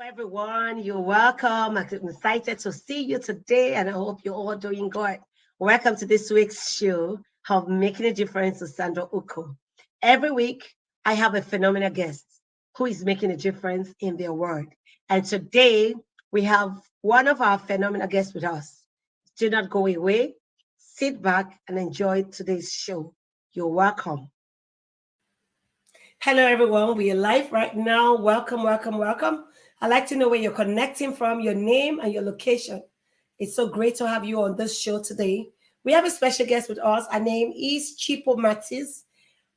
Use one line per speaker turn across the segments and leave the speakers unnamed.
everyone. You're welcome. I'm excited to see you today, and I hope you're all doing good. Welcome to this week's show of Making a Difference with Sandra Ukoh. Every week, I have a phenomenal guest who is making a difference in their world. And today, we have one of our phenomenal guests with us. Do not go away. Sit back and enjoy today's show. You're welcome. Hello, everyone. We are live right now. Welcome, welcome, welcome. I'd like to know where you're connecting from, your name and your location. It's so great to have you on this show today. We have a special guest with us. Her name is Chipo Mathis.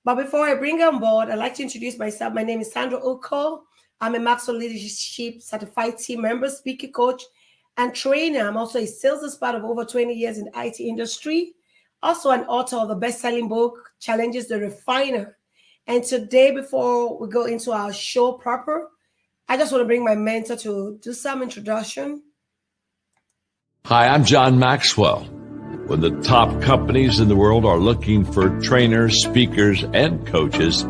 But before I bring her on board, I'd like to introduce myself. My name is Sandra Ukoh. I'm a Maxwell Leadership Certified Team Member, speaker coach, and trainer. I'm also a sales expert of over 20 years in the IT industry. Also an author of the best-selling book, Challenges the Refiner. And today, before we go into our show proper, I just want to bring my mentor to do some introduction.
Hi, I'm John Maxwell. When the top companies in the world are looking for trainers, speakers, and coaches,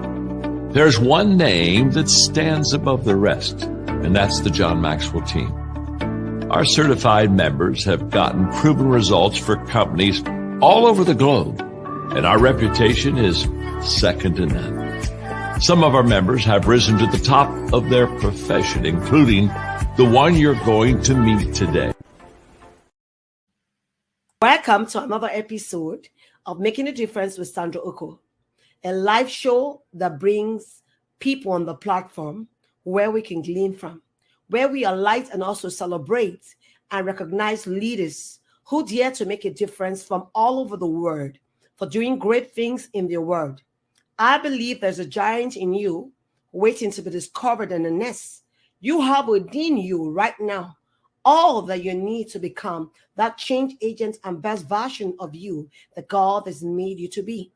there's one name that stands above the rest, and that's the John Maxwell team. Our certified members have gotten proven results for companies all over the globe, and our reputation is second to none. Some of our members have risen to the top of their profession, including the one you're going to meet today.
Welcome to another episode of Making a Difference with Sandra Ukoh, a live show that brings people on the platform where we can glean from, where we alight and also celebrate and recognize leaders who dare to make a difference from all over the world for doing great things in their world. I believe there's a giant in you waiting to be discovered in a nest. You have within you right now all that you need to become that change agent and best version of you that God has made you to be.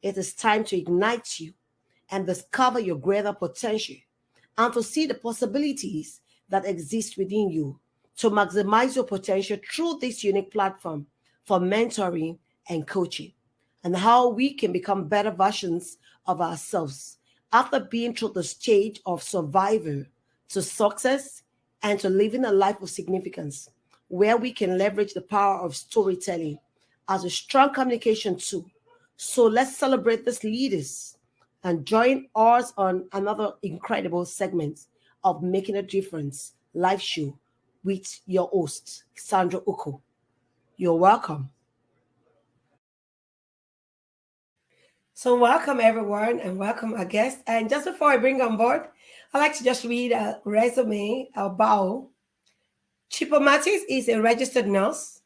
It is time to ignite you and discover your greater potential and to see the possibilities that exist within you to maximize your potential through this unique platform for mentoring and coaching, and how we can become better versions of ourselves after being through the stage of survival to success and to living a life of significance, where we can leverage the power of storytelling as a strong communication tool. So let's celebrate these leaders and join us on another incredible segment of Making a Difference live show with your host, Sandra Ukoh. You're welcome. So welcome everyone and welcome our guest. And just before I bring on board, I'd like to just read a resume, a bio. Chipo Mathis is a registered nurse,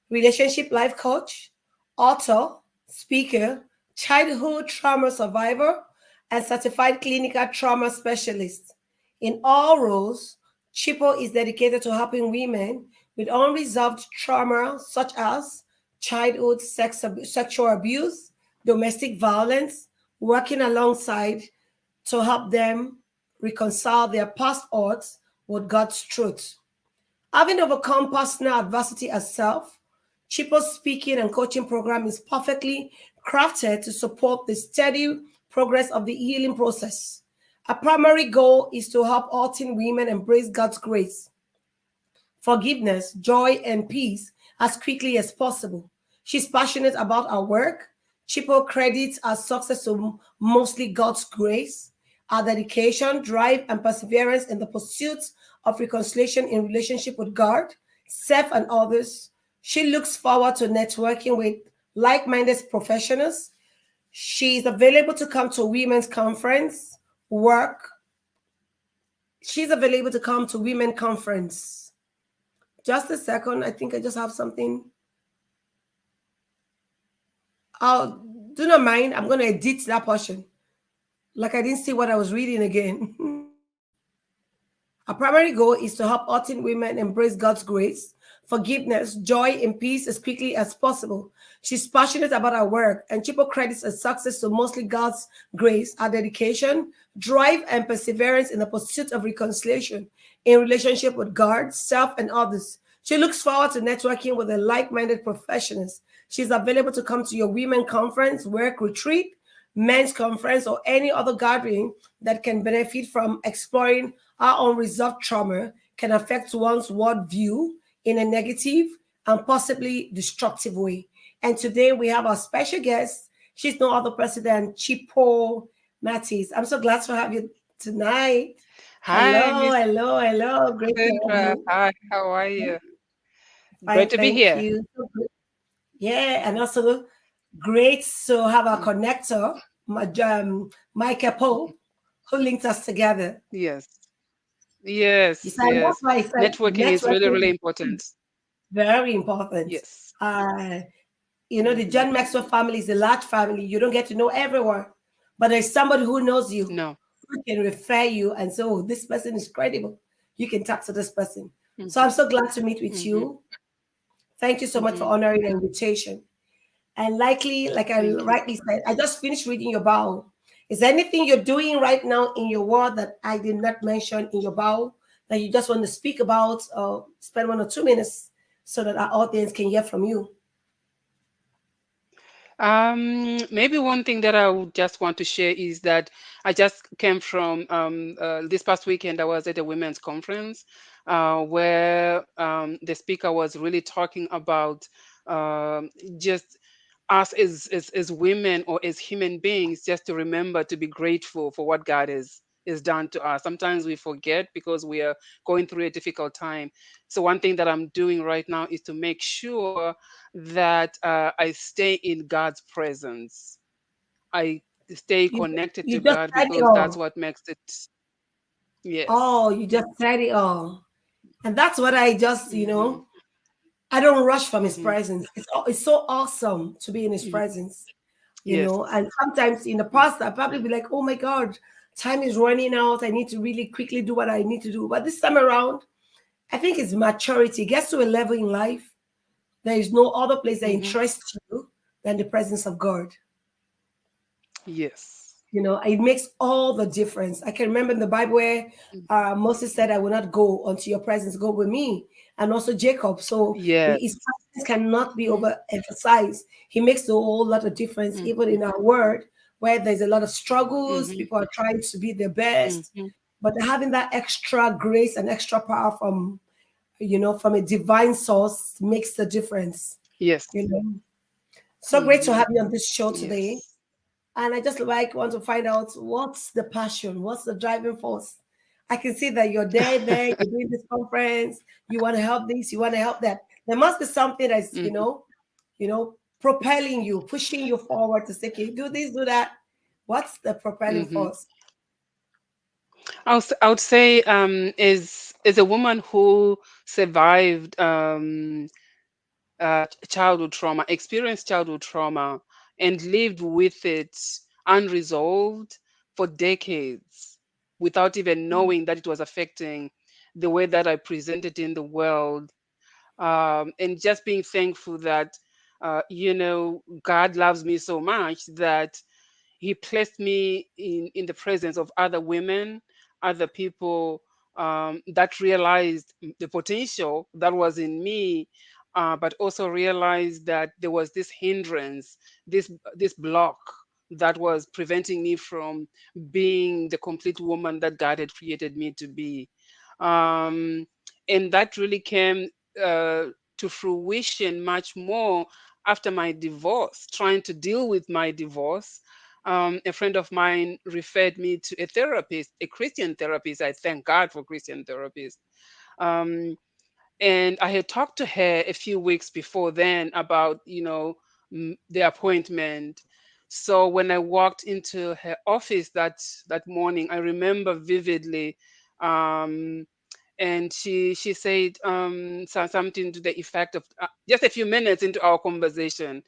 relationship life coach, author, speaker, childhood trauma survivor, and certified clinical trauma specialist. In all roles, Chipo is dedicated to helping women with unresolved trauma such as childhood sexual abuse, domestic violence, working alongside to help them reconcile their past odds with God's truth. Having overcome personal adversity herself, Chipo's speaking and coaching program is perfectly crafted to support the steady progress of the healing process. Our primary goal is to help all teen women embrace God's grace, forgiveness, joy, and peace as quickly as possible. She's passionate about her work. Chipo credits our success to mostly God's grace, our dedication, drive, and perseverance in the pursuit of reconciliation in relationship with God, self, and others. She looks forward to networking with like-minded professionals. She is available to come to women's conference, work. She's available to come to women conference. Just a second. I think I just have something. Do not mind. I'm going to edit that portion. Like I didn't see what I was reading again. Our primary goal is to help all teen women embrace God's grace, forgiveness, joy, and peace as quickly as possible. She's passionate about her work, and Chipo credits her success to mostly God's grace, her dedication, drive, and perseverance in the pursuit of reconciliation in relationship with God, self, and others. She looks forward to networking with the like-minded professionals. She's available to come to your women conference, work retreat, men's conference, or any other gathering that can benefit from exploring how unresolved trauma can affect one's worldview in a negative and possibly destructive way. And today we have our special guest. She's no other person than Chipo Mathis. I'm so glad to have you tonight.
Hi, Miss
Hello. Great to have
Sandra.
you.
Hi, how are you? Great
Fine,
to be
thank
here.
you. So good. Yeah, and also great to have our
Mm,
connector, Micah Pope, who linked us together.
yes,
You
yes,
said that's
yes.
why I said
Networking is really,
networking
really
is
important.
very important.
Yes.
Uh, the
Hmm.
John Maxwell family is a large family. You don't get to know everyone, but there's somebody who knows you,
No.
who can refer you, and so "Oh, this person is credible. You can talk to this person." So
Hmm.
I'm so glad to meet with
Hmm.
you. Thank you so much for
Hmm.
honoring the invitation. And likely, like I
Thank you.
rightly said, I just finished reading your bio. Is there anything you're doing right now in your world that I did not mention in your bio that you just want to speak about or spend 1 or 2 minutes so that our audience can hear from you?
Maybe one thing that I would just want to share is that I just came from this past weekend. I was at a women's conference where the speaker was really talking about just us as women or as human beings, just to remember to be grateful for what God is done to us. Sometimes we forget because we are going through a difficult time. So one thing that I'm doing right now is to make sure that I stay in God's presence. I stay
You,
connected
you
to
just
God
said it
because that's
all.
what makes it. Yes.
Oh, you just said it all. And that's what I just,
Mm-hmm.
I don't rush from his
Mm-hmm.
presence. It's so awesome to be in his
Hmm.
presence,
Yes.
And sometimes in the past, I'd probably be like, oh my God, time is running out. I need to really quickly do what I need to do. But this time around, I think it's maturity. It gets to a level in life, there is no other place that
Mm-hmm.
interests you than the presence of God.
Yes.
It makes all the difference. I can remember in the Bible where Moses said, I will not go unto your presence, go with me. And also Jacob. So
Yes.
his presence cannot be overemphasized. He makes a whole lot of difference, even
Mm-hmm.
in our world where there's a lot of struggles,
Mm-hmm.
people are trying to be their best.
Mm-hmm.
But having that extra grace and extra power from a divine source makes the difference.
Yes.
You know. So great to
Mm-hmm.
have you on this show today.
Yes.
And I just want to find out what's the passion, what's the driving force. I can see that you're there, you're doing this conference, you want to help this, you want to help that. There must be something that's,
Mm-hmm.
propelling you, pushing you forward to say, okay, do this, do that. What's the propelling
Mm-hmm.
force?
I would say is a woman who survived childhood trauma, experienced childhood trauma, and lived with it unresolved for decades without even knowing that it was affecting the way that I presented in the world. And just being thankful that, God loves me so much that he placed me in the presence of other women, other people that realized the potential that was in me, but also realized that there was this hindrance, this block that was preventing me from being the complete woman that God had created me to be. Um, and that really came uh, to fruition much more after my divorce, trying to deal with my divorce. A friend of mine referred me to a therapist, a Christian therapist. I thank God for Christian therapists. Um, and I had talked to her a few weeks before then about, the appointment. So when I walked into her office that morning, I remember vividly. Um, and she said something to the effect of, just a few minutes into our conversation,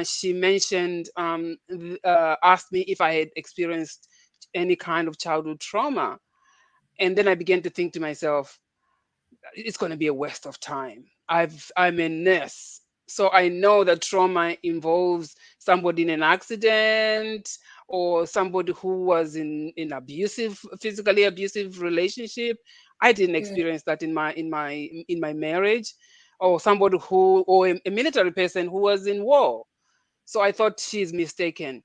she mentioned, asked me if I had experienced any kind of childhood trauma. And then I began to think to myself, it's going to be a waste of time. I'm a nurse, so I know that trauma involves somebody in an accident or somebody who was in abusive, physically abusive relationship. I didn't
Yeah.
experience that in my marriage, or somebody who, or a military person who was in war. So I thought she's mistaken.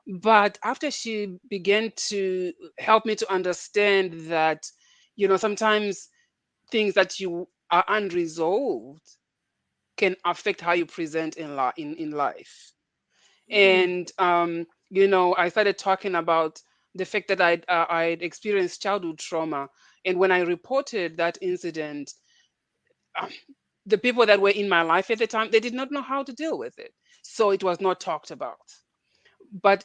But after she began to help me to understand that, sometimes things that you are unresolved can affect how you present in life.
Mm.
And I started talking about the fact that I'd experienced childhood trauma, and when I reported that incident, um, the people that were in my life at the time, they did not know how to deal with it, so it was not talked about. But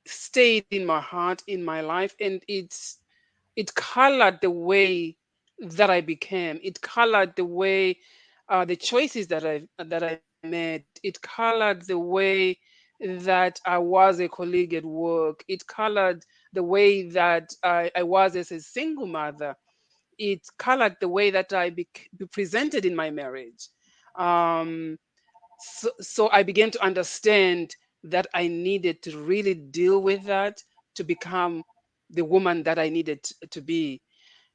stayed in my heart, in my life, and it colored the way that I became. It colored the way, the choices that I made. It colored the way that I was a colleague at work. It colored the way that I was as a single mother. It colored the way that be presented in my marriage. Um, so I began to understand that I needed to really deal with that to become the woman that I needed to be.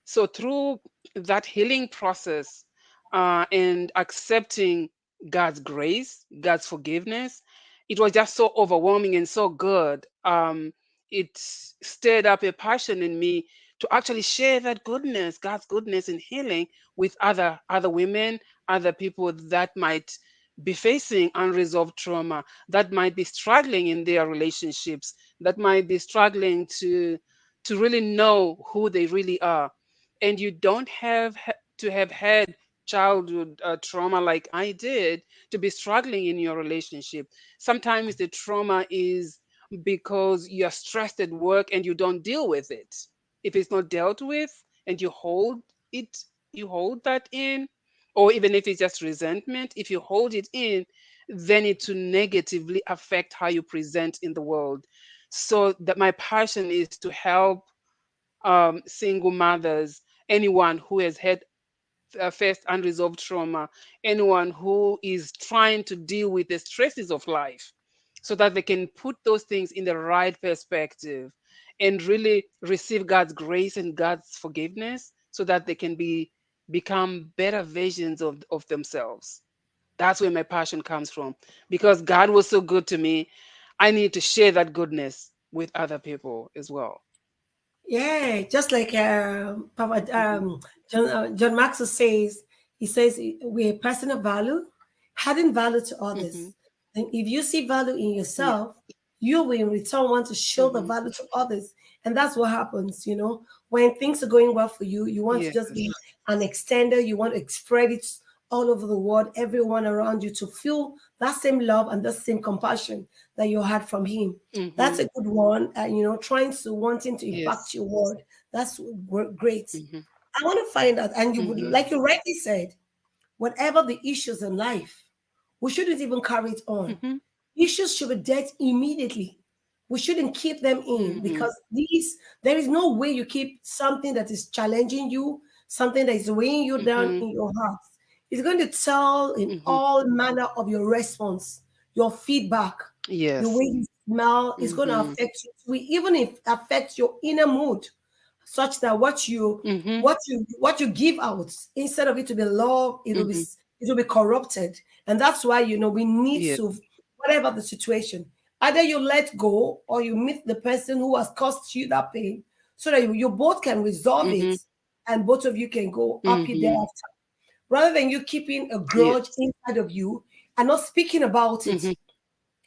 So through that healing process, and accepting God's grace, God's forgiveness, it was just so overwhelming and so good. It stirred up a passion in me to actually share that goodness, God's goodness and healing, with other women, other people that might be facing unresolved trauma, that might be struggling in their relationships, that might be struggling to really know who they really are. And you don't to have had childhood trauma like I did to be struggling in your relationship. Sometimes the trauma is because you're stressed at work and you don't deal with it. If it's not dealt with and it, you hold that in, or even if it's just resentment, if you hold it in, then it will negatively affect how you present in the world. So that my passion is to help single mothers, anyone who has had faced unresolved trauma, anyone who is trying to deal with the stresses of life, so that they can put those things in the right perspective and really receive God's grace and God's forgiveness, so that they can become better versions of themselves. That's where my passion comes from. Because God was so good to me, I need to share that goodness with other people as well.
Yeah, just like Papa
Hmm.
John Maxwell says, he says we're a person of value, adding value to
Hmm.
others. And if you see value in
Yeah.
yourself, you will in return want to show the
Hmm.
value to others. And that's what happens, when things are going well for you, you want to just be
Yes.
an extender, you want to spread it all over the world, everyone around you to feel that same love and that same compassion that you had from him. That's
Hmm.
a good one. Trying to wanting to impact
Yes.
your world. That's great.
Hmm.
I want to find out, and you would,
Hmm.
like you rightly said, whatever the issues in life, we shouldn't even carry it on.
Hmm.
Issues should be dealt immediately. We shouldn't keep them in
Hmm.
because there is no way you keep something that is challenging you, something that is weighing you down
Hmm.
in your heart. It's going to tell in
Hmm.
all manner of your response, your feedback, the way
Yes.
you smell is going to
Hmm.
affect you. We even if affect your inner mood, such that
Hmm.
what you give out instead of it to be love,
Hmm.
it will be corrupted. And that's why we need
Yes.
to, whatever the situation, either you let go or you meet the person who has caused you that pain, so that you both can resolve it
Hmm.
and both of you can go happy
Hmm.
thereafter, rather than you keeping a grudge
Yes.
inside of you and not speaking about it.
Hmm.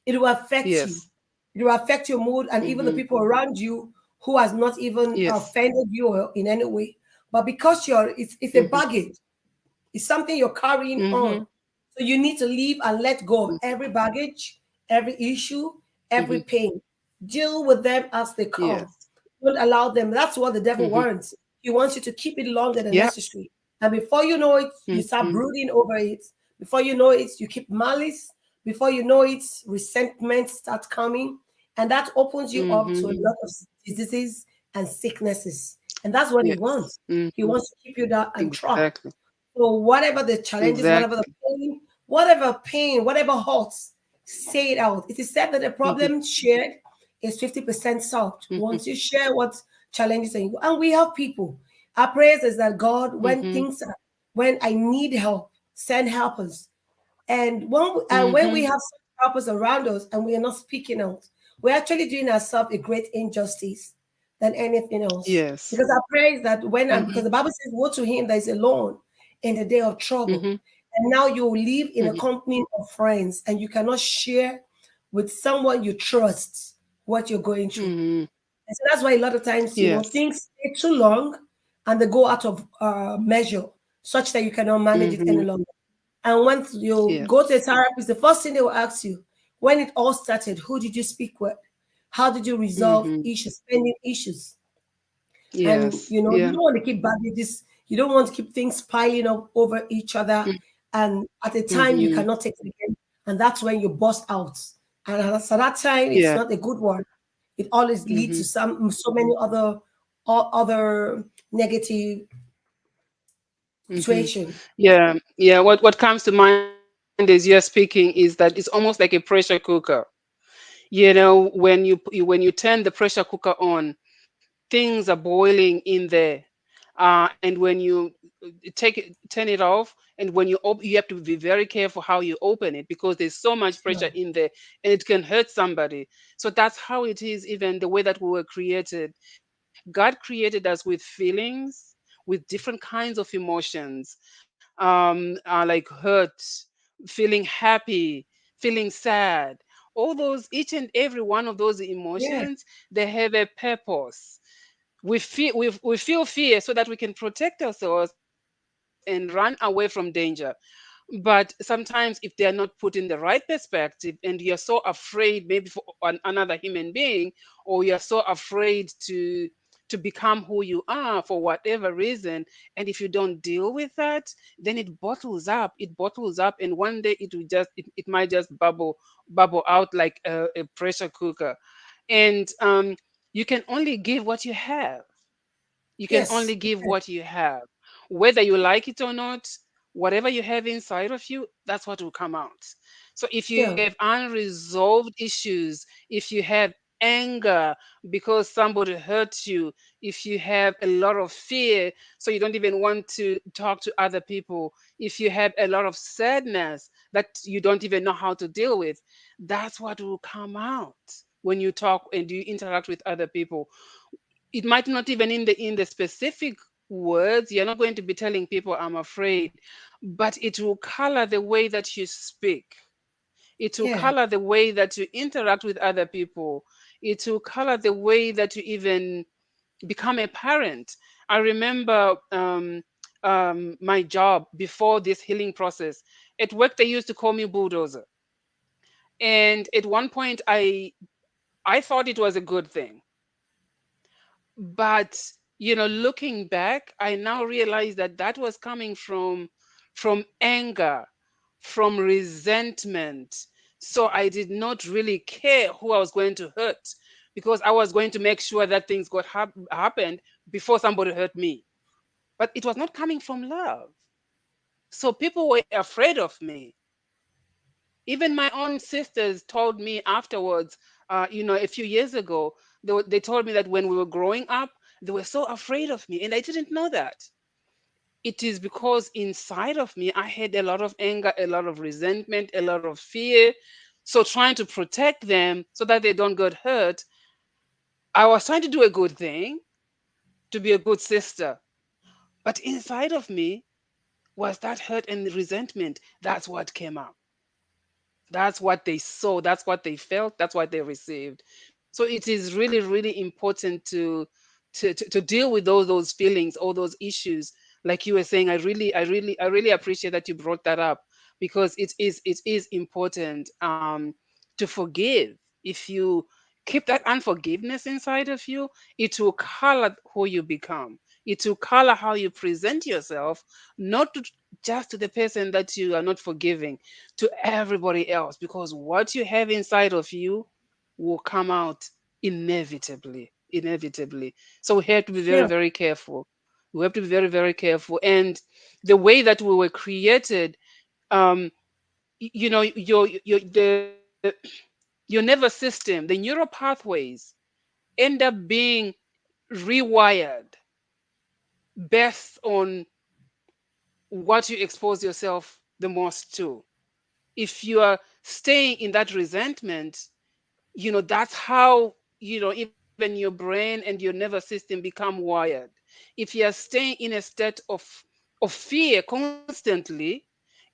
It will affect you.
Yes.
It will affect your mood and even the
Hmm.
people around you who has not even
Yes.
offended you in any way. But because it's a
Hmm.
baggage, it's something you're carrying on.
Hmm.
So you need to leave and let go of every baggage, every issue, every
Hmm.
pain. Deal with them as they come.
Yes.
Don't allow them. That's what the devil
Hmm.
wants. He wants you to keep it longer than
Yeah.
necessary. And before you know it, you start
Hmm.
brooding over it. Before you know it, you keep malice. Before you know it, resentment starts coming. And that opens you up to
Hmm.
a lot of diseases and sicknesses. And that's what he
Yes.
wants. He
Hmm.
wants to keep you down and trapped.
Exactly.
So whatever the challenges,
Exactly.
whatever pain, whatever hurts, say it out. It is said that the
Hmm.
problem shared is 50% solved.
Hmm.
Once you share what challenges and we have people. Our prayers is that God,
Hmm.
when I need help, send helpers. And when we
Hmm.
have such helpers around us and we are not speaking out, we're actually doing ourselves a great injustice. than anything else.
Yes.
Because I pray that because
Mhm.
the Bible says, woe to him that is alone in the day of trouble.
Mhm.
And now you live in a
Mhm.
company of friends and you cannot share with someone you trust what you're going through.
Mhm.
And so that's why a lot of times,
Yes.
things stay too long and they go out of measure such that you cannot manage it any
Mhm.
longer. And once you go to a
Yes.
therapist, the first thing they will ask you, when it all started, who did you speak with? How did you resolve
Mhm.
issues, pending issues? And
Yes.
you
Yeah.
don't want to keep bagging this, you don't want to keep things piling up over each other. And at a time you
Mhm.
cannot take it again. And that's when you bust out. And at that time, it's
Yeah.
not a good one. It always leads to
Mhm.
so many other negative
Mhm.
situation.
Yeah. Yeah. What comes to mind as you're speaking is that it's almost like a pressure cooker. When when you turn the pressure cooker on, things are boiling in there. And when you turn it off, and when you have to be very careful how you open it, because there's so much pressure
Sure.
in there, and it can hurt somebody. So that's how it is, even the way that we were created. God created us with feelings, with different kinds of emotions, like hurt, feeling happy, feeling sad. All those, each and every one of those
Yeah.
emotions, they have a purpose. We feel fear so that we can protect ourselves and run away from danger. But sometimes, if they are not put in the right perspective, and you're so afraid, maybe for another human being, or you're so afraid to become who you are for whatever reason, and if you don't deal with that, then it bottles up, and one day it might just bubble out like a pressure cooker. And you can only give what you have. You can
Yes.
only give what you have. Whether you like it or not, whatever you have inside of you, that's what will come out. So if you have
Sure.
unresolved issues, if you have anger because somebody hurt you, if you have a lot of fear, so you don't even want to talk to other people, if you have a lot of sadness that you don't even know how to deal with, that's what will come out when you talk and you interact with other people. It might not even in the specific words, you're not going to be telling people I'm afraid, but it will color the way that you speak. It will
Yeah.
color the way that you interact with other people. It will color the way that you even become a parent. I remember my job before this healing process. At work, they used to call me bulldozer, and at one point, I thought it was a good thing. But looking back, I now realize that that was coming from anger, from resentment. So I did not really care who I was going to hurt, because I was going to make sure that things happened before somebody hurt me. But it was not coming from love. So people were afraid of me. Even my own sisters told me afterwards, a few years ago, they told me that when we were growing up, they were so afraid of me, and I didn't know that. It is because inside of me, I had a lot of anger, a lot of resentment, a lot of fear. So trying to protect them so that they don't get hurt, I was trying to do a good thing, to be a good sister. But inside of me was that hurt and resentment. That's what came out. That's what they saw, that's what they felt, that's what they received. So it is really, really important to deal with all those feelings, all those issues. Like you were saying, I really appreciate that you brought that up, because it is important to forgive. If you keep that unforgiveness inside of you, it will color who you become. It will color how you present yourself, not just to the person that you are not forgiving, to everybody else, because what you have inside of you will come out inevitably. So we have to be very,
Sure.
very careful. We have to be very, very careful. And the way that we were created, um your nervous system, the neural pathways, end up being rewired based on what you expose yourself the most to. If you are staying in that resentment, that's how even even your brain and your nervous system become wired. If you are staying in a state of fear constantly,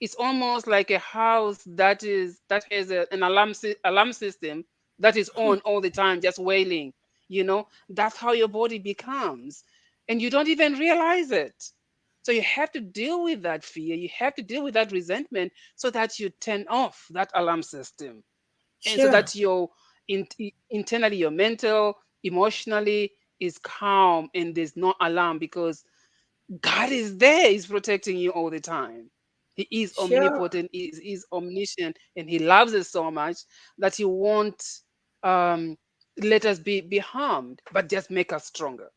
it's almost like a house that has an alarm system that is on all the time, just wailing. That's how your body becomes, and you don't even realize it. So you have to deal with that fear. You have to deal with that resentment so that you turn off that alarm system, and so
Sure.
that your internally, your mental, emotionally is calm and there's no alarm, because God is there. He's protecting you all the time. He is
Sure.
omnipotent, is omniscient, and he loves us so much that he won't um, let us be harmed, but just make us stronger.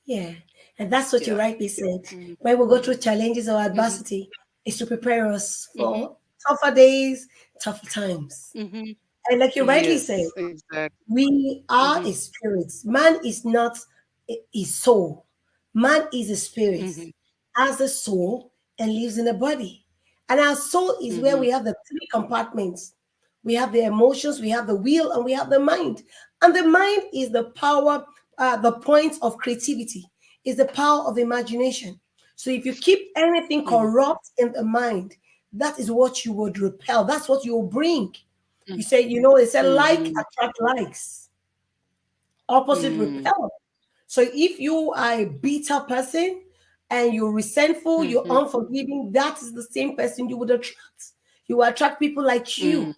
Yeah. And that's what you
Yeah.
rightly said.
Mhm.
When we go through challenges or
Mhm.
adversity, is to prepare us
Mhm.
for tougher days, tougher times.
Mhm.
And like you rightly said,
Yes, exactly.
we are a
Mhm.
spirit. Man is not a soul. Man is a spirit,
Mhm.
has a soul, and lives in a body. And our soul is where
Mhm.
we have the three compartments. We have the emotions, we have the will, and we have the mind. And the mind is the power, the point of creativity, is the power of imagination. So if you keep anything
Mhm.
corrupt in the mind, that is what you would repel. That's what you will bring.
Mhm.
You say, they say like
Mhm.
attract likes, opposite
Mhm.
repel. So if you are a bitter person and you're resentful, you're
Mhm.
unforgiving, that is the same person you would attract. You will attract people like
Mhm.
you.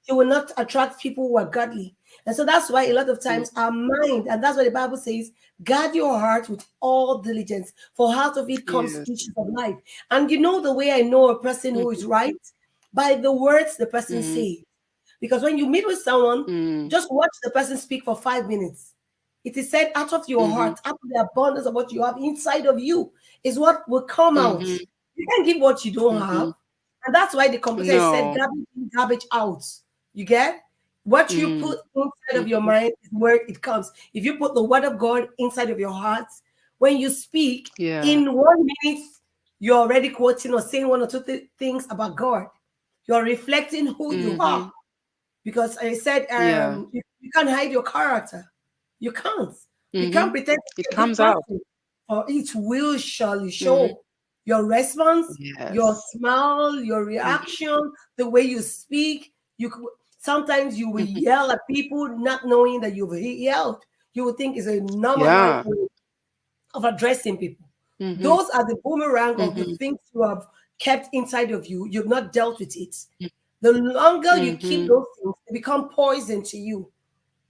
You will not attract people who are godly. And so that's why a lot of
Mhm.
times our mind, and that's what the Bible says, guard your heart with all diligence, for out of it comes
Yes.
issues of life. And you know the way I know a person who is
Mhm.
right? By the words the person
Mhm.
says. Because when you meet with someone,
Mhm.
just watch the person speak for 5 minutes. It is said out of your
Mhm.
heart, out of the abundance of what you have inside of you, is what will come out.
Mhm.
You can't give what you don't have.
Mhm.
And that's why the computer is said
No.
garbage in, garbage out. You get? What you
Mm.
put inside of your
Mhm.
mind is where it comes. If you put the word of God inside of your heart, when you speak,
Yeah.
in 1 minute, you're already quoting or saying one or two things about God. You're reflecting who you are.
Mhm.
Because I said,
Yeah.
you can't hide your character. You can't. You can't
Mhm.
pretend to
It
be a good
comes out.
person, for it will surely
Mhm.
show. Your response, your
Yes.
smile, your
Mhm.
reaction, the way you speak. Sometimes you will
Mhm.
yell at people, not knowing that you've yelled. You would think it's a normal life
Yeah.
way of addressing people.
Mhm.
Those are the boomerang of the
Mhm.
things you have kept inside of you. You've not dealt with it. The longer you keep
Mhm.
those things, they become poison to you.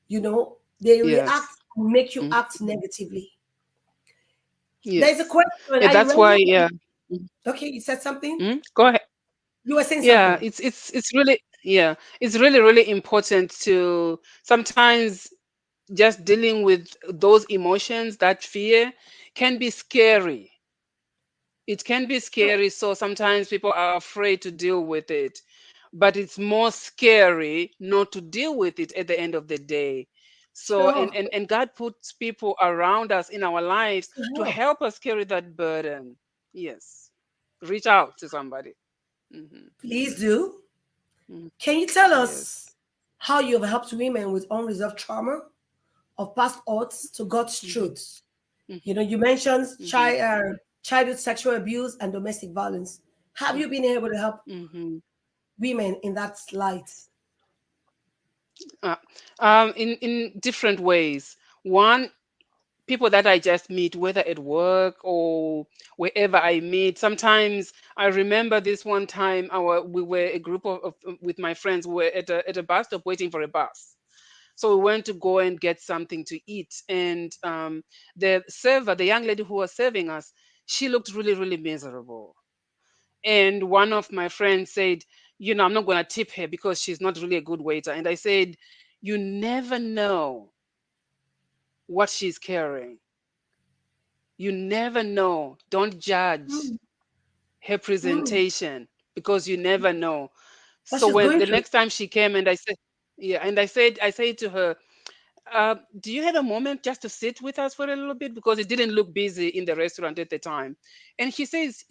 They react
Yes.
and make you
Mm.
act negatively. There's a
Yes.
question.
Yeah,
Are you
that's
ready?
why, yeah. Mhm.
Okay, you said something?
Go ahead.
You were saying
Yeah,
something.
it's really, yeah, it's really important to sometimes just dealing with those emotions. That fear can be scary. It can be
Sure.
scary, so sometimes people are afraid to deal with it. But it's more scary not to deal with it at the end of the day. So, and
Sure.
and, and God puts people around us in our lives
To
to
help.
help us carry that burden. Yes. Reach out to somebody. Hmm.
Please do.
Hmm.
Can you tell us
Yes.
how you've helped women with unresolved trauma of past hurts to God's
Hmm.
truth? You mentioned childhood sexual abuse and domestic violence. Have you been able to help
Hmm.
women in that light?
Uh, in different ways. One, people that I just meet, whether at work or wherever I meet. Sometimes I remember this one time, we were a group of with my friends. We were at a bus stop waiting for a bus. So we went to go and get something to eat, and the server, the young lady who was serving us, she looked really miserable. And one of my friends said, I'm not going to tip her because she's not really a good waiter. And I said, you never know what she's carrying. You never know. Don't judge
Mm,
her
mm.
presentation, because you never know.
What
So
she's
when
going
the
through.
next time she came, and I said, yeah, and I said to her, do you have a moment just to sit with us for a little bit? Because it didn't look busy in the restaurant at the time. And she says,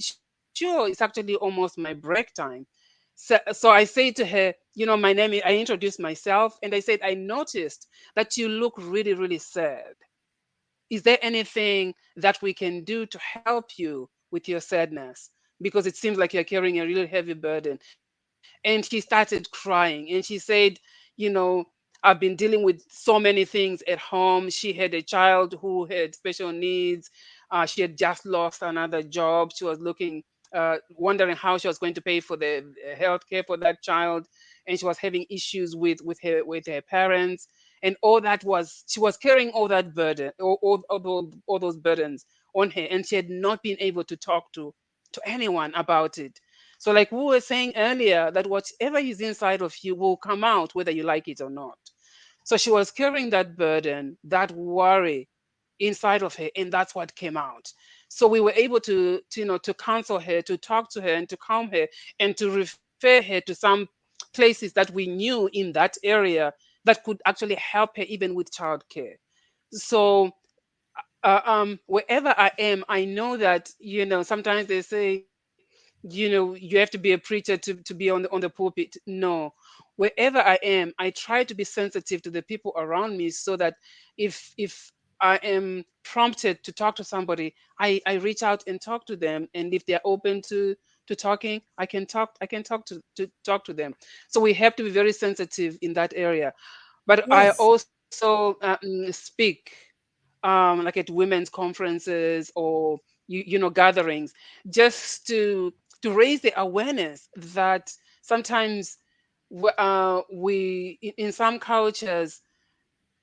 sure, it's actually almost my break time. So I say to her, my name is, I introduced myself and I said, I noticed that you look really, really sad. Is there anything that we can do to help you with your sadness? Because it seems like you're carrying a really heavy burden. And she started crying and she said, you know, I've been dealing with so many things at home. She had a child who had special needs. She had just lost another job. She was wondering how she was going to pay for the health care for that child, and she was having issues with her parents, and all that was she was carrying all that burden, all those burdens on her, and she had not been able to talk to anyone about it. So, like we were saying earlier, that whatever is inside of you will come out whether you like it or not. So she was carrying that burden, that worry inside of her, and that's what came out. So we were able to counsel her, to talk to her, and to calm her, and to refer her to some places that we knew in that area that could actually help her even with childcare. So wherever I am, I know that sometimes they say you have to be a preacher to be on the pulpit. No, wherever I am, I try to be sensitive to the people around me, so that if I am prompted to talk to somebody, I reach out and talk to them, and if they're open to talking, I can talk to them. So we have to be very sensitive in that area. But I
Yes.
also speak like at women's conferences or gatherings, just to raise the awareness that sometimes we in some cultures,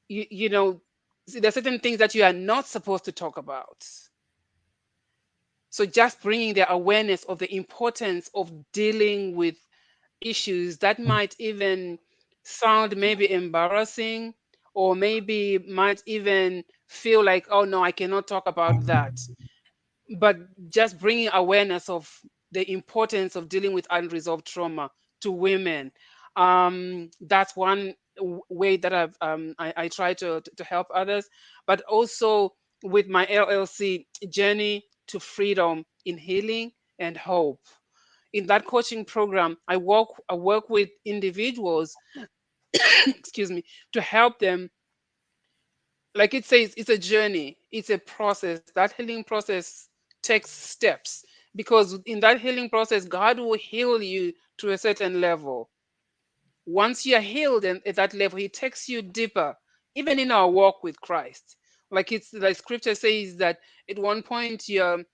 see, there are certain things that you are not supposed to talk about. So just bringing the awareness of the importance of dealing with issues that might even sound maybe embarrassing, or maybe might even feel like, oh no, I cannot talk about that. But just bringing awareness of the importance of dealing with unresolved trauma to women. That's one way that I try to help others, but also with my LLC journey to freedom in healing and hope. In that coaching program, I work with individuals, excuse me, to help them. Like it says, it's a journey, it's a process. That healing process takes steps, because in that healing process, God will heal you to a certain level. Once you're healed and at that level, he takes you deeper, even in our walk with Christ. Like it's like scripture says that at one point you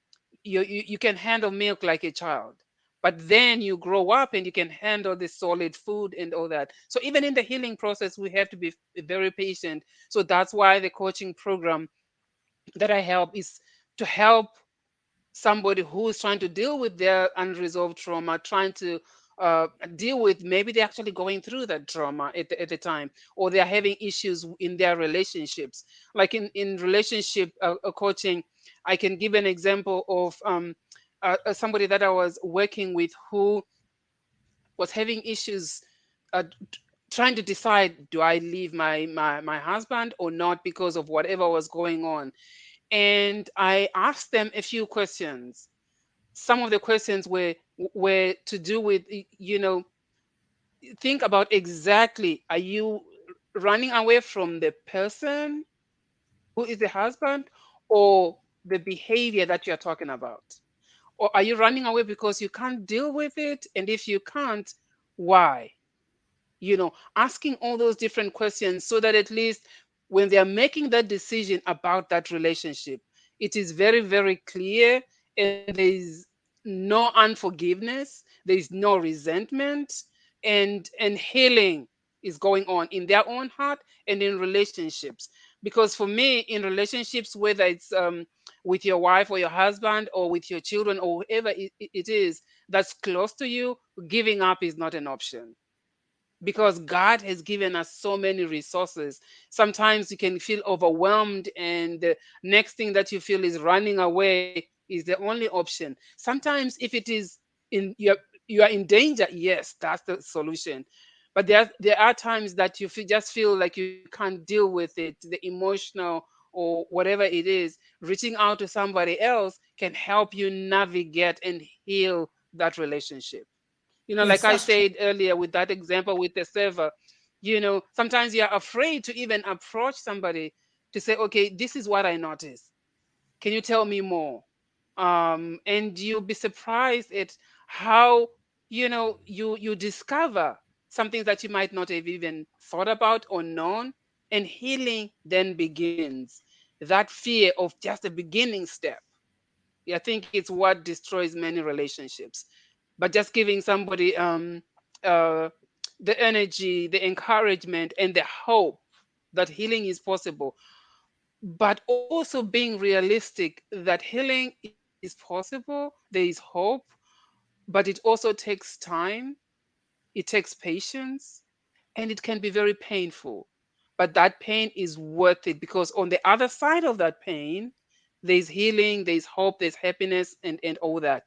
can handle milk like a child, but then you grow up and you can handle the solid food and all that. So even in the healing process, we have to be very patient. So that's why the coaching program that I help is to help somebody who is trying to deal with their unresolved trauma, trying to deal with, maybe they're actually going through that trauma at the time, or they're having issues in their relationships. Like in relationship coaching, I can give an example of somebody that I was working with who was having issues trying to decide, do I leave my husband or not, because of whatever was going on. And I asked them a few questions. Some of the questions were to do with think about exactly, are you running away from the person who is the husband, or the behavior that you're talking about? Or are you running away because you can't deal with it? And if you can't, why? Asking all those different questions, so that at least when they are making that decision about that relationship, it is very, very clear, and there is no unforgiveness, there is no resentment, and healing is going on in their own heart and in relationships. Because for me, in relationships, whether it's with your wife or your husband, or with your children, or whoever it is that's close to you, giving up is not an option, because God has given us so many resources. Sometimes you can feel overwhelmed, and the next thing that you feel is running away is the only option. Sometimes, if it is in you are in danger, yes, that's the solution. But there are times that you just feel like you can't deal with it, the emotional or whatever it is. Reaching out to somebody else can help you navigate and heal that relationship. Like
Yes,
I
that's true.
said earlier with that example with the server, sometimes you're afraid to even approach somebody to say, okay, this is what I noticed. Can you tell me more? And you'll be surprised at how, you discover something that you might not have even thought about or known, and healing then begins. That fear of just the beginning step, I think it's what destroys many relationships. But just giving somebody uh, the energy, the encouragement, and the hope that healing is possible, but also being realistic that healing is possible, there is hope, but it also takes time, it takes patience, and it can be very painful. But that pain is worth it, because on the other side of that pain, there's healing, there's hope, there's happiness, and all that.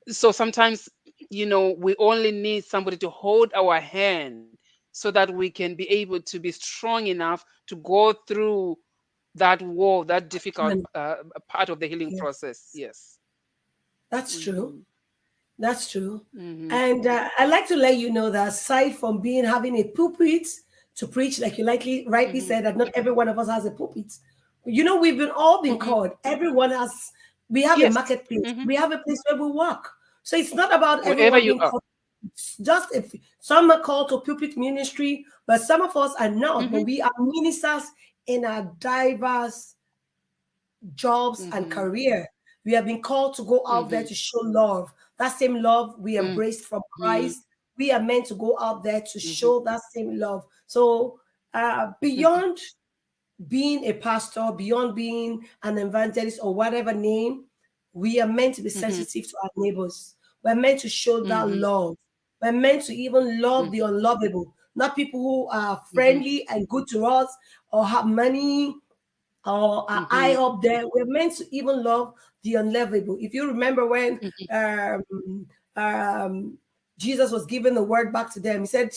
So sometimes, we only need somebody to hold our hand so that we can be able to be strong enough to go through that war, that difficult
And
part of the healing process.
yes,
Yes.
that's true.
Hmm.
That's true.
Hmm.
And I'd like to let you know that aside from being having a pulpit to preach, like you rightly
Hmm.
said, that not every one of us has a pulpit. We've been all been
Hmm.
called. Everyone has. We have a
Yes.
marketplace.
Hmm.
We have a place where we work. So it's not about
Wherever
everyone
you
being
are.
called. It's just if some are called to pulpit ministry, but some of us are not. But
Hmm.
we are ministers in our diverse jobs and
Hmm.
career. We have been called to go out there
Hmm.
to show love. That same love we embraced from
Hmm.
Christ. We are meant to go out there to
Hmm.
show that same love. So,
Hmm.
beyond being a pastor, beyond being an evangelist or whatever name, we are meant to be
Hmm.
sensitive to our neighbors. We're meant to show that
Hmm.
love. We're meant to even love the unlovable, not people who are
Hmm.
friendly and good to us or have money or our eye
Hmm.
up there. We're meant to even love the unlovable. If you remember when
Hmm.
um, Jesus was giving the word back to them, he said,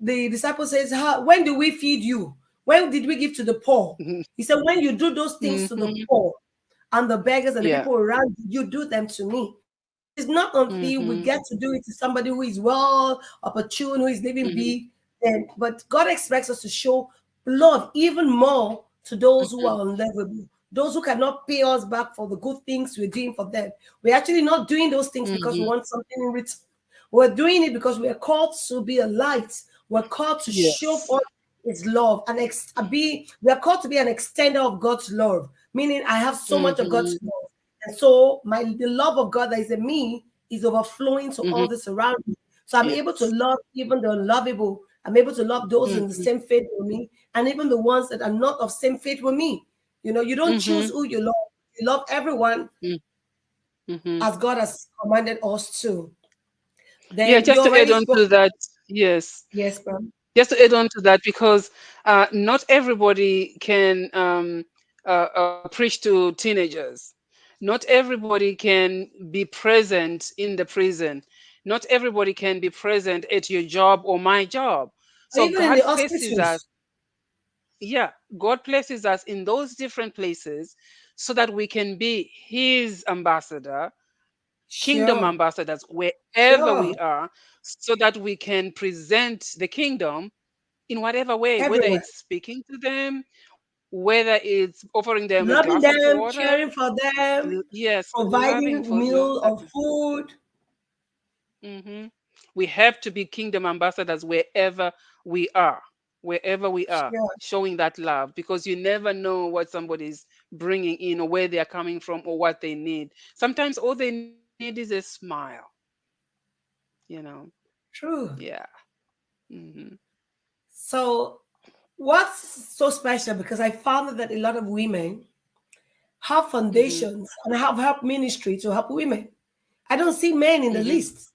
the disciple says, when do we feed you? When did we give to the poor? He said, when you do those things to the
Hmm.
poor and the beggars and the
Yeah.
people around you, you do them to me. So it's not until we
Hmm.
get to do it to somebody who is well opportune, who is living
Hmm.
big, then but God expects us to show love even more to those who
Hmm.
are unlovable, those who cannot pay us back for the good things we're doing for them. We're actually not doing those things because we
Hmm.
want something in return. We're doing it because we are called to be a light. We're called to show
Yes.
forth His love and we are called to be an extender of God's love. Meaning, I have so much of God's
Hmm.
love, and so the love of God that is in me is overflowing to
Hmm.
all this around me. So I'm able to
Yes.
love even the unlovable. I'm able to love those in the
Hmm.
same faith with me, and even the ones that are not of same faith with me. You don't choose
Hmm.
who you love. You love everyone
Hmm.
as God has commanded us to.
Yeah,
Then
just
you
to add
already
on
spoke.
to that, yes,
Yes, ma'am.
just to add on to that, because not everybody can preach to teenagers. Not everybody can be present in the prison. Not everybody can be present at your job or my job.
Or
So
even in the
God places us,
hospitals.
yeah, God places us in those different places so that we can be His ambassador, kingdom
Sure,
ambassadors wherever we
sure.
are, so that we can present the kingdom in whatever way, whether
Everywhere.
it's speaking to them, whether it's offering them a
Loving
glass of
them,
water.
caring for them,
Yes, loving
providing
for
meal or
loving.
food.
Hmm. We have to be kingdom ambassadors wherever we are, wherever we are,
Sure,
showing that love, because you never know what somebody's bringing in or where they are coming from or what they need. Sometimes all they need is a smile, you know.
true.
Yeah. Hmm.
So, what's so special? Because I found that a lot of women have
Hmm.
foundations and have helped ministry to help women. I don't see men in the
Hmm.
list.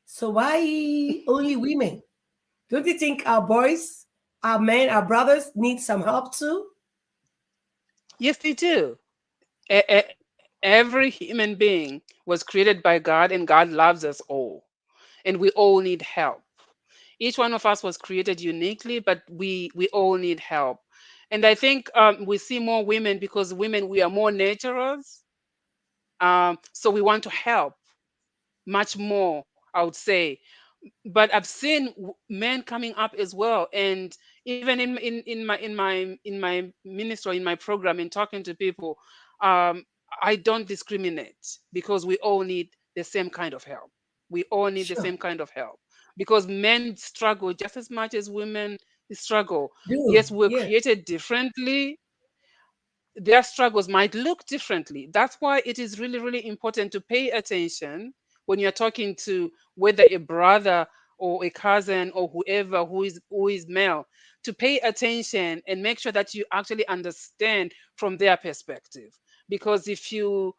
So, why only women? Don't you think our boys, our men, our brothers need some help too?
Yes, they do. Every human being was created by God, and God loves us all, and we all need help. Each one of us was created uniquely, but we all need help. And I think we see more women because women, we are more nurturers. So we want to help much more. I would say. But I've seen men coming up as well, and even in my ministry, in my program, in talking to people, um, I don't discriminate because we all need the same kind of help. We all need the
Sure.
same kind of help because men struggle just as much as women struggle.
Do.
Yes, we're
Yeah.
created differently, their struggles might look differently. That's why it is really, really important to pay attention when you're talking to whether a brother or a cousin or whoever who is male, to pay attention and make sure that you actually understand from their perspective. Because if you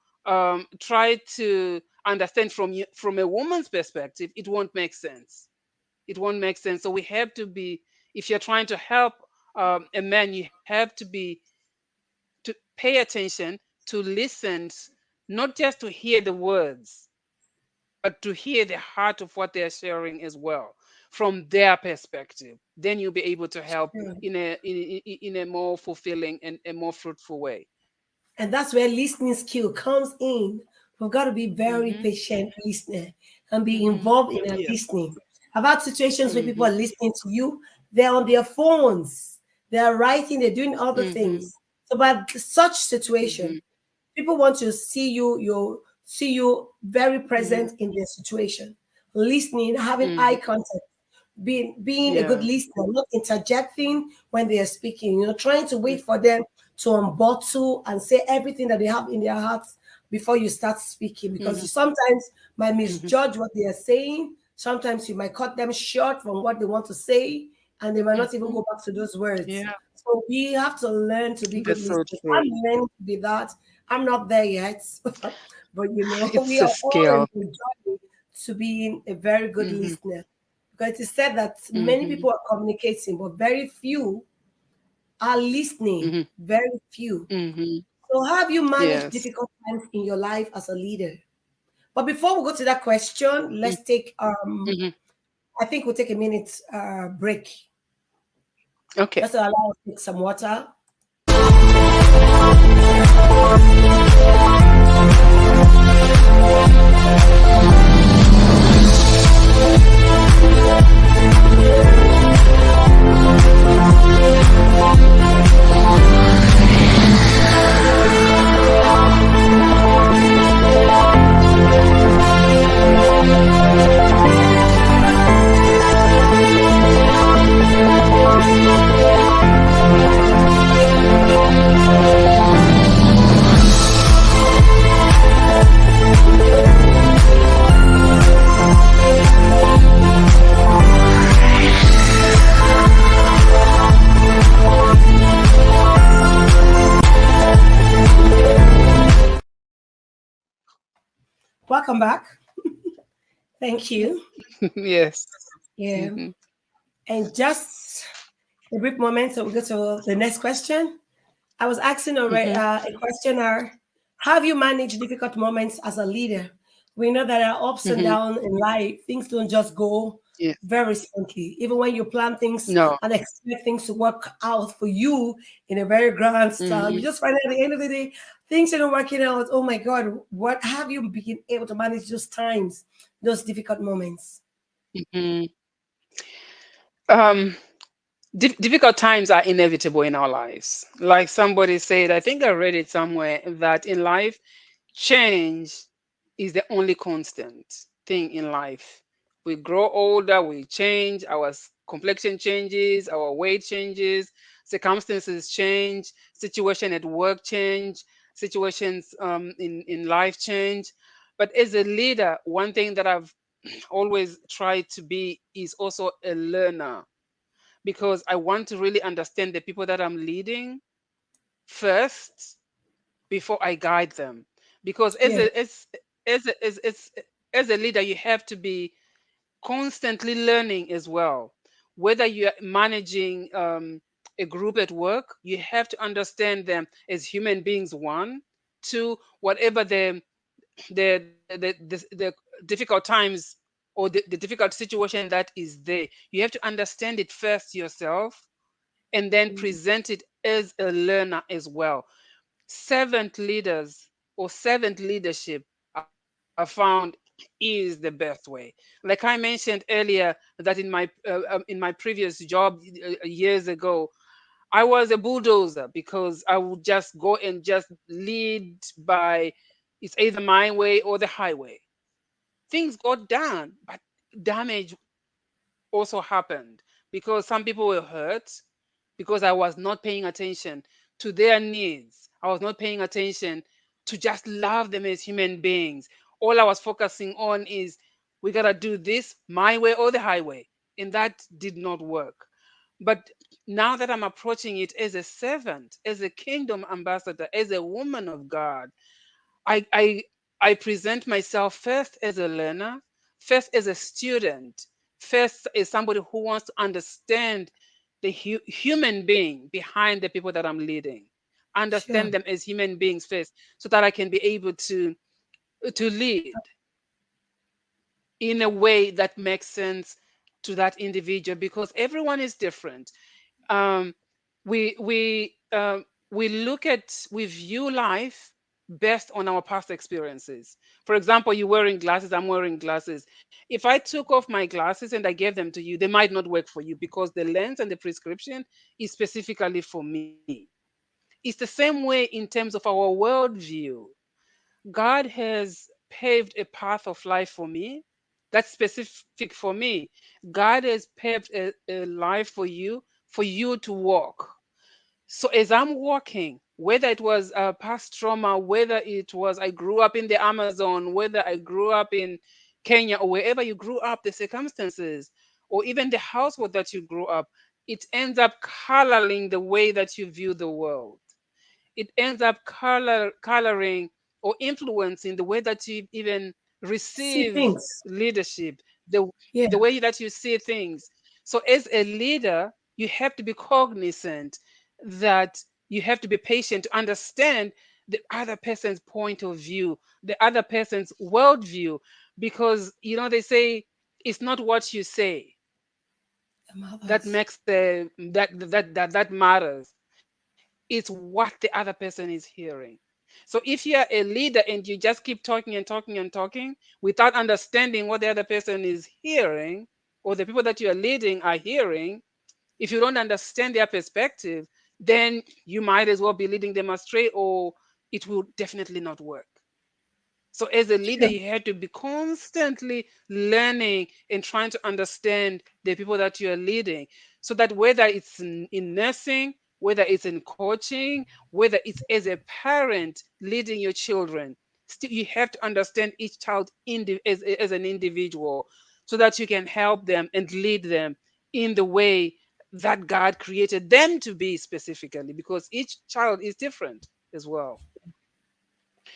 try to understand from a woman's perspective, it won't make sense. It won't make sense. So we have to be, if you're trying to help a man, you have to pay attention, to listen, not just to hear the words, but to hear the heart of what they're sharing as well from their perspective. Then you'll be able to help
Sure.
in a more fulfilling and a more fruitful way.
And that's where listening skill comes in. We've got to be very
Mhm.
patient listener and be
Mhm.
involved in our
Yeah.
listening. I've had situations where people are
Mhm.
listening to you, they're on their phones, they're writing, they're doing other
Mhm.
things. So by such situation,
Mhm.
people want to see you very
Mhm.
present in their situation, listening, having eye
Mhm.
contact, being a good
Yeah.
listener, not interjecting when they are speaking, trying to
Mm.
wait for them to unbottle and say everything that they have in their hearts before you start speaking, because
Mhm.
you sometimes might
Mhm.
misjudge what they are saying. Sometimes you might cut them short from what they want to say, and they might not even
Mhm.
go back to those words.
Yeah.
So we have to learn to be good
That's so
listeners.
true.
I'm learning to be that. I'm not there yet, but we
It's a
are all in
skill.
the journey to being a very good
Mhm.
listener. Because it is said that many
Mhm.
people are communicating, but very few are listening.
Mhm.
Very few.
Mhm.
So, how have you managed
Yes.
difficult times in your life as a leader? But before we go to that question,
Mm.
let's take
Mhm.
I think we'll take a minute break.
Okay.
Just to allow us to take some water. Welcome back. Thank you.
Yes.
Yeah.
Mhm.
And just a brief moment, so we go to the next question. I was asking
Mhm.
a questioner, how have you managed difficult moments as a leader? We know that there are ups and
Mhm.
downs in life. Things don't just go
Yes.
very smoothly. Even when you plan things
No.
and expect things to work out for you in a very grand style, you
Mhm.
just find out at the end of the day, things are not working out. Oh my God, what have you been able to manage those times, those difficult moments?
Mhm. Um, difficult times are inevitable in our lives. Like somebody said, I think I read it somewhere, that in life, change is the only constant thing in life. We grow older, we change, our complexion changes, our weight changes, circumstances change, situation at work change, situations in life change. But as a leader, one thing that I've always tried to be is also a learner, because I want to really understand the people that I'm leading first before I guide them. Because as
Yeah.
a as a leader, you have to be constantly learning as well. Whether you're managing a group at work, you have to understand them as human beings. One, two, whatever the difficult times or the difficult situation that is there, you have to understand it first yourself and then present it as a learner as well. Servant leaders or servant leadership are found is the best way. Like I mentioned earlier, that in my previous job years ago, I was a bulldozer because I would just go and just lead by, it's either my way or the highway. Things got done, but damage also happened because some people were hurt because I was not paying attention to their needs. I was not paying attention to just love them as human beings. All I was focusing on is we got to do this my way or the highway. And that did not work. But now that I'm approaching it as a servant, as a kingdom ambassador, as a woman of God, I, I, I present myself first as a learner, first as a student, first as somebody who wants to understand the human being behind the people that I'm leading.
Sure.
Understand them as human beings first, so that I can be able to lead in a way that makes sense to that individual, because everyone is different. um, we we um, we view life based on our past experiences. For example, you're wearing glasses, I'm wearing glasses. If I took off my glasses and I gave them to you, they might not work for you because the lens and the prescription is specifically for me. It's the same way in terms of our worldview. God has paved a path of life for me that's specific for me. God has paved a life for you to walk. So as I'm walking, whether it was past trauma, whether it was I grew up in the Amazon, whether I grew up in Kenya, or wherever you grew up, the circumstances, or even the household that you grew up, it ends up coloring the way that you view the world. It ends up coloring or influencing the way that you even
See
receive
things.
leadership, the
Yeah.
the way that you see things. So as a leader, you have to be cognizant that you have to be patient to understand the other person's point of view, the other person's worldview, because they say it's not what you say
The
that
mothers.
makes that matters. It's what the other person is hearing. So if you're a leader and you just keep talking and talking and talking without understanding what the other person is hearing, or the people that you are leading are hearing, if you don't understand their perspective, then you might as well be leading them astray, or it will definitely not work. So as a leader,
Sure.
you have to be constantly learning and trying to understand the people that you are leading, so that whether it's in nursing, whether it's in coaching, whether it's as a parent leading your children, still you have to understand each child as an individual, so that you can help them and lead them in the way that God created them to be specifically, because each child is different as well.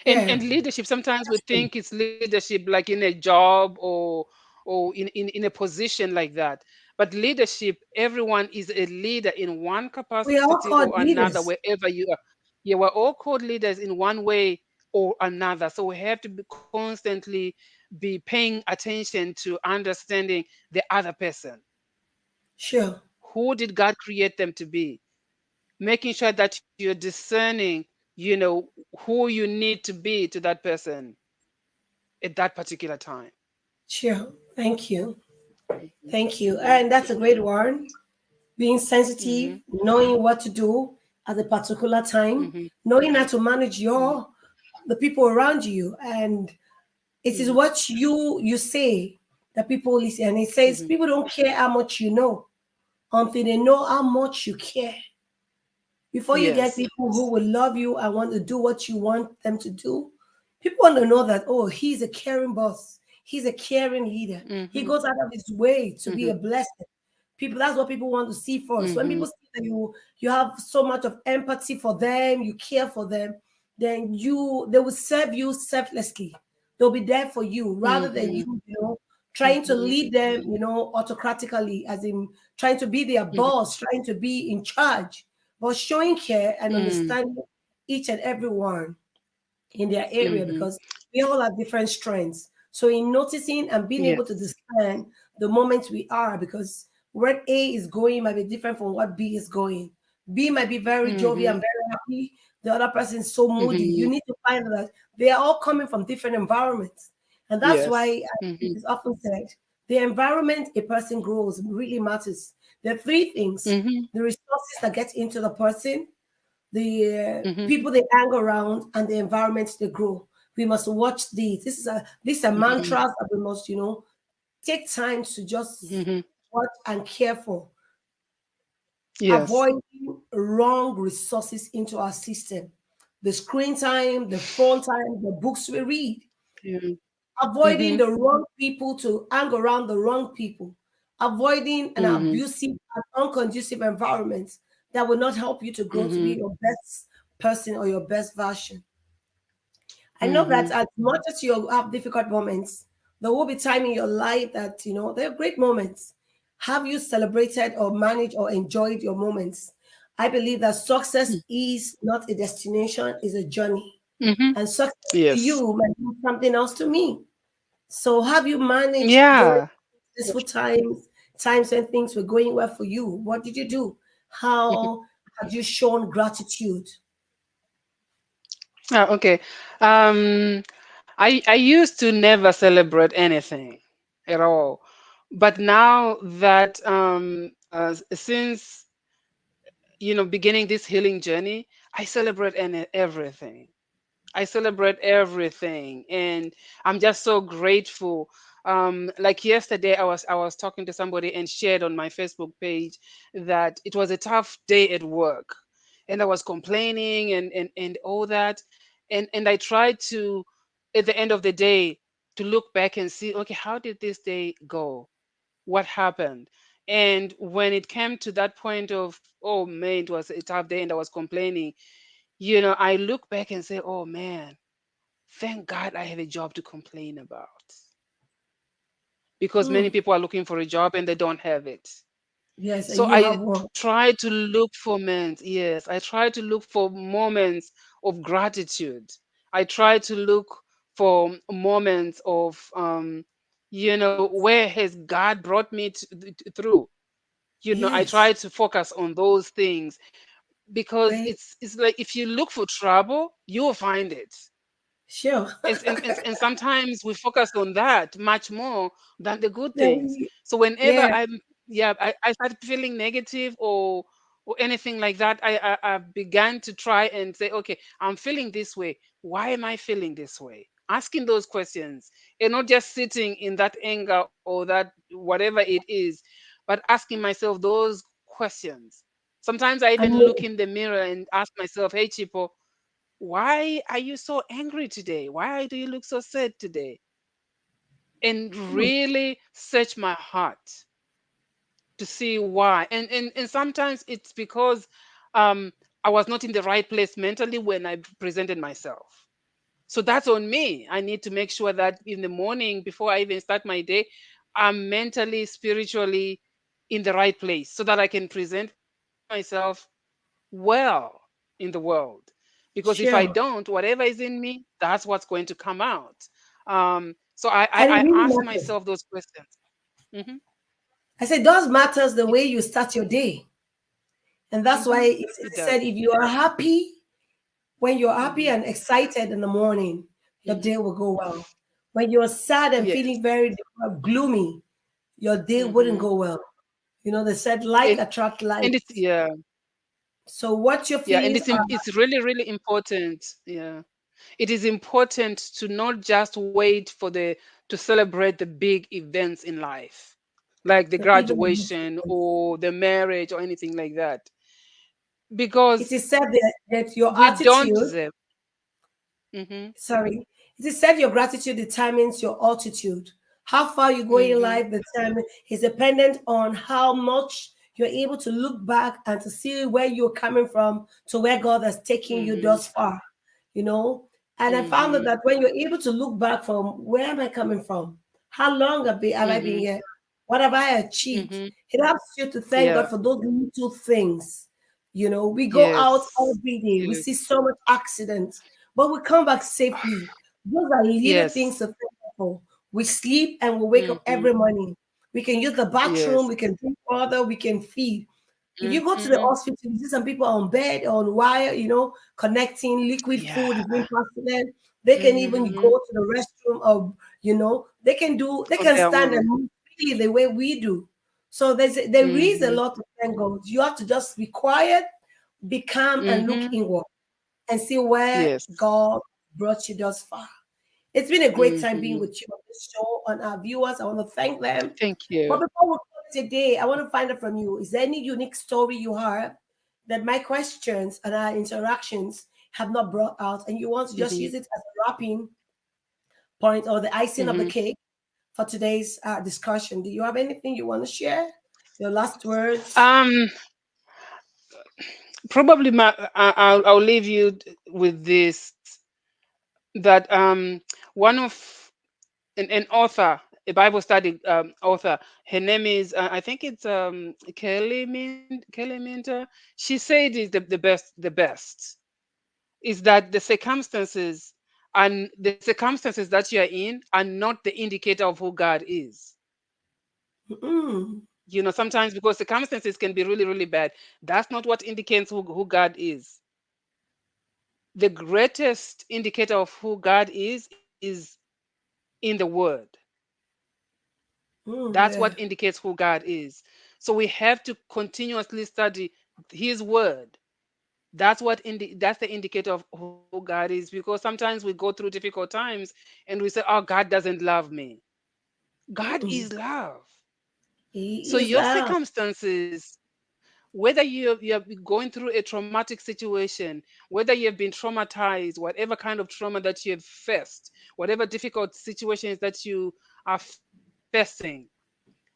And
Yeah.
leadership, sometimes we
That's true.
think it's leadership like in a job, or in a position like that. But leadership, everyone is a leader in one
We are all
capacity or
called
another,
leaders.
wherever you are. Yeah, we're all called leaders in one way or another. So we have to be constantly be paying attention to understanding the other person.
Sure.
Who did God create them to be? Making sure that you're discerning, who you need to be to that person at that particular time.
Sure. Thank you.
Mhm,
Thank you.
mhm,
And that's a great one. Being sensitive,
mhm,
knowing what to do at a particular time,
mhm,
knowing how to manage
mhm,
your the people around you. And it is
mhm,
what you say that people listen. And it says
mhm.
people don't care how much you know until they know how much you care. Before you get
Yes.
people who will love you and want to do what you want them to do, people want to know that, oh, he's a caring boss. He's a caring leader. He
Mhm,
goes out of his way to be
mhm,
a blessing. People, that's what people want to see first. When people
mhm,
see that you have so much of empathy for them, you care for them, then they will serve you selflessly. They'll be there for you rather than
mhm,
you trying to
mhm,
lead them, autocratically, as in trying to be their
mhm,
boss, trying to be in charge, but showing care and
mm,
understanding each and every one in their area,
mhm,
because we all have different strengths. So in noticing and being able to
yes.
discern the moment we are, because where A is going might be different from what B is going. B might be very jovial
Mhm,
and very happy. The other person is so moody. You
mhm,
need to find that they are all coming from different environments. And that's
Yes.
why it is often said the environment a person grows really matters. There are three things:
Mm-hmm.
the resources that get into the person, the
Mm-hmm.
people they hang around, and the environment they grow. We must watch these. These are
Mm-hmm.
mantras that we must, take time to just
Mm-hmm.
watch and care for.
Yes.
Avoiding wrong resources into our system. The screen time, the phone time, the books we read.
Yeah.
Avoiding
Mm-hmm.
the wrong people to hang around the wrong people. Avoiding an
Mm-hmm.
abusive and unconducive environment that will not help you to grow to be
Mm-hmm.
your best person or your best version. I know that
Mm-hmm.
as much as you have difficult moments, there will be time in your life that, there are great moments. Have you celebrated or managed or enjoyed your moments? I believe that success is not a destination, is a journey.
Mm-hmm.
And success to
Yes.
you might be something else to me. So have you managed during
Yeah.
stressful times when things were going well for you? What did you do? How have you shown gratitude?
Okay. Um, I used to never celebrate anything at all, but now that since beginning this healing journey, I celebrate everything. I celebrate everything, and I'm just so grateful. Like yesterday, I was talking to somebody and shared on my Facebook page that it was a tough day at work, and I was complaining and all that, and I tried to, at the end of the day, to look back and see, okay, how did this day go? What happened? And when it came to that point of, oh man, it was a tough day, and I was complaining, I look back and say, oh man, thank God I have a job to complain about. Because many
Hmm.
people are looking for a job and they don't have it.
Yes, and
So
you
I
have one.
try to look for moments. Yes, I try to look for moments of gratitude. I try to look for moments of, where has God brought me through? I try
Yes.
to focus on those things because
Wait,
it's like if you look for trouble, you will find it.
sure.
And sometimes we focus on that much more than the good things.
Then,
So whenever
yeah,
I start feeling negative or anything like that, I began to try and say, okay, I'm feeling this way. Why am I feeling this way? Asking those questions and not just sitting in that anger or that whatever it is, but asking myself those questions. Sometimes I
I
even look
know.
in the mirror and ask myself, hey Chipo, why are you so angry today? Why do you look so sad today? And
Hmm.
really search my heart to see why. And sometimes it's because um, I was not in the right place mentally when I presented myself. So that's on me. I need to make sure that in the morning, before I even start my day, I'm mentally, spiritually in the right place so that I can present myself well in the world. Because if I
Sure.
don't, whatever is in me, that's what's going to come out. So I, I,
And it
I
really
ask
matters.
myself those questions. Hmm.
I said, does matters the way you start your day. And that's why
Hmm.
it
It
is said
does.
if you are happy, when you're happy
Hmm.
and excited in the morning, your
Hmm.
day will go well. When you're sad and
Yes.
feeling very gloomy, your day wouldn't
Hmm.
go well. They said like
And
attract like.
and it's yeah,
So what your
yeah, and
feelings are,
it's really really important. Yeah, it is important to not just wait for the to celebrate the big events in life, like the
even the little
graduation
ones.
or the marriage or anything like that,
It
because
is said that your
we don't
attitude,
deserve. Mhm.
sorry, it is said your gratitude determines your altitude. How far you go in
Mhm.
life is dependent on how much you're able to look back and to see where you're coming from to where God has taken you
Mhm.
thus far, you know. And I found out
Mhm.
that when you're able to look back from where am I coming from? How long have I been
Mhm.
here? What have I achieved?
Mhm.
It helps you to thank God
Yeah.
for those little things. We go out
Yes.
every day, we see
Yes.
so much accidents, but we come back safely. Those are little things
Yes.
to thank God for. We sleep and we wake up
Mhm.
every morning. We can use the bathroom,
Yes.
we can drink water, we can feed. If you go to the
Mhm.
hospital, you see some people on bed, on wire, connecting liquid food is
Yeah.
being passed to them. They can even go
Mhm.
to the restroom or They
On
can
their
stand and
own.
move freely the way we do. So there is a
Mm-hmm.
lot to thank God. You have to just be quiet, be calm, and look
Mm-hmm.
inward and see where
Yes.
God brought you thus far. It's been a great time being
Mm-hmm.
with you on this show, on our viewers. I want to thank them.
Thank
But
you.
before we close today, I want to find out from you, is there any unique story you have that my questions and our interactions have not brought out, and you want to just
Mm-hmm.
use it as a wrapping point or the icing of the
Mm-hmm.
cake for today's discussion? Do you have anything you want to share? Your last words?
Um, Probably I'll leave you with this, that one of an author, a Bible study author. Her name is I think it's Kelly Minter. She said is the best is that the circumstances and the circumstances that you are in are not the indicator of who God is.
Mm,
Sometimes because circumstances can be really, really bad, that's not what indicates who God is. The greatest indicator of who God is in the Word. That's
yeah,
what indicates who God is. So we have to continuously study His Word. That's the indicator of who God is, because sometimes we go through difficult times and we say, "Oh, God doesn't love me." God
mm,
is love. So
he is
your
loud.
circumstances, whether you're going through a traumatic situation, whether you have been traumatized, whatever kind of trauma that you have faced, whatever difficult situations that you are facing,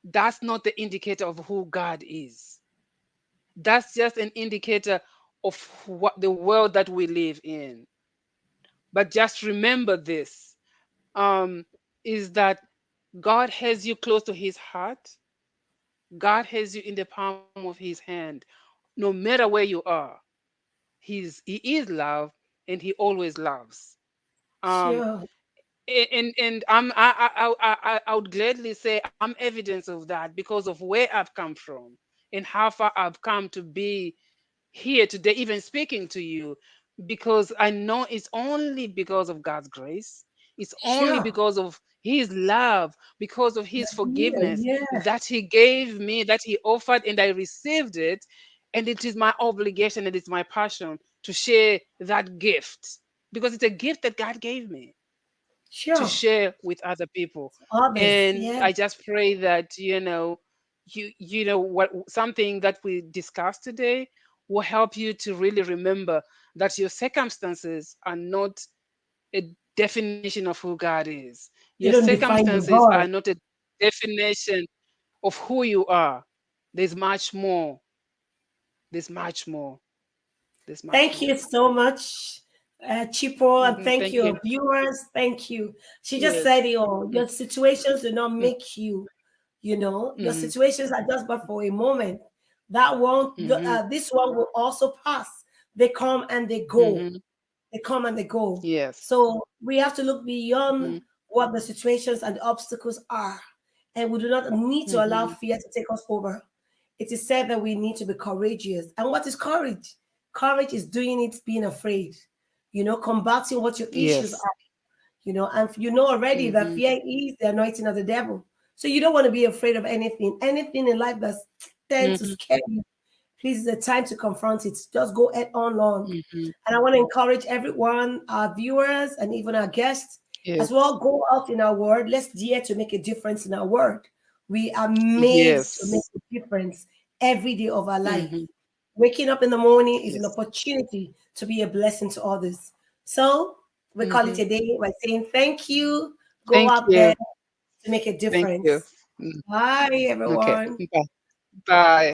that's not the indicator of who God is. That's just an indicator of what the world that we live in. But just remember this, um, is that God has you close to His heart. God has you in the palm of His hand. No matter where you are, He is love, and He always loves. Um,
Sure.
and I would gladly say I'm evidence of that because of where I've come from and how far I've come to be here today, even speaking to you, because I know it's only because of God's grace. It's only
Sure.
because of His love, because of His
Yeah,
forgiveness
yeah,
that He gave me, that He offered, and I received it. And it is my obligation and it's my passion to share that gift, because it's a gift that God gave me to
sure.
share with other people.
Others,
And
yeah.
I just pray that you know what, something that we discussed today will help you to really remember that your circumstances are not a definition of who God is. Your
They don't define your
circumstances are
God.
not a definition of who you are. There's much more. There's much more. There's much
Thank
more.
you so much, Chipo, and thank
Thank
you,
you.
viewers. Thank you. She just
Yes.
said it all. Your situations do not make you. Your
Mm-hmm.
situations are just but for a moment.
Mm-hmm.
This one will also pass. They come and they go.
Mm-hmm.
They come and they go.
Yes.
So we have to look
Mm-hmm.
beyond what the situations and the obstacles are. And we do not need to allow
Mm-hmm.
fear to take us over. It is said that we need to be courageous. And what is courage? Courage is doing it, being afraid, combating what your issues
Yes.
are, and you know already that
Mm-hmm.
fear is the anointing of the devil. So you don't want to be afraid of anything. Anything in life that tends to
Mm-hmm.
scare you, please, it's the time to confront it. Just go head on long.
Mm-hmm.
And I want to encourage everyone, our viewers, and even our guests, as
Yes.
well, go out in our word. Let's dare to make a difference in our word. We are made to make
Yes.
a difference every day of our life.
Mm-hmm.
Waking up in the morning is an
Yes.
opportunity to be a blessing to others. So we call it
Mm-hmm.
a day by saying thank you. Go
Thank
out there
you.
to make a
Thank you.
difference. Bye,
Okay.
everyone.
Bye. Bye.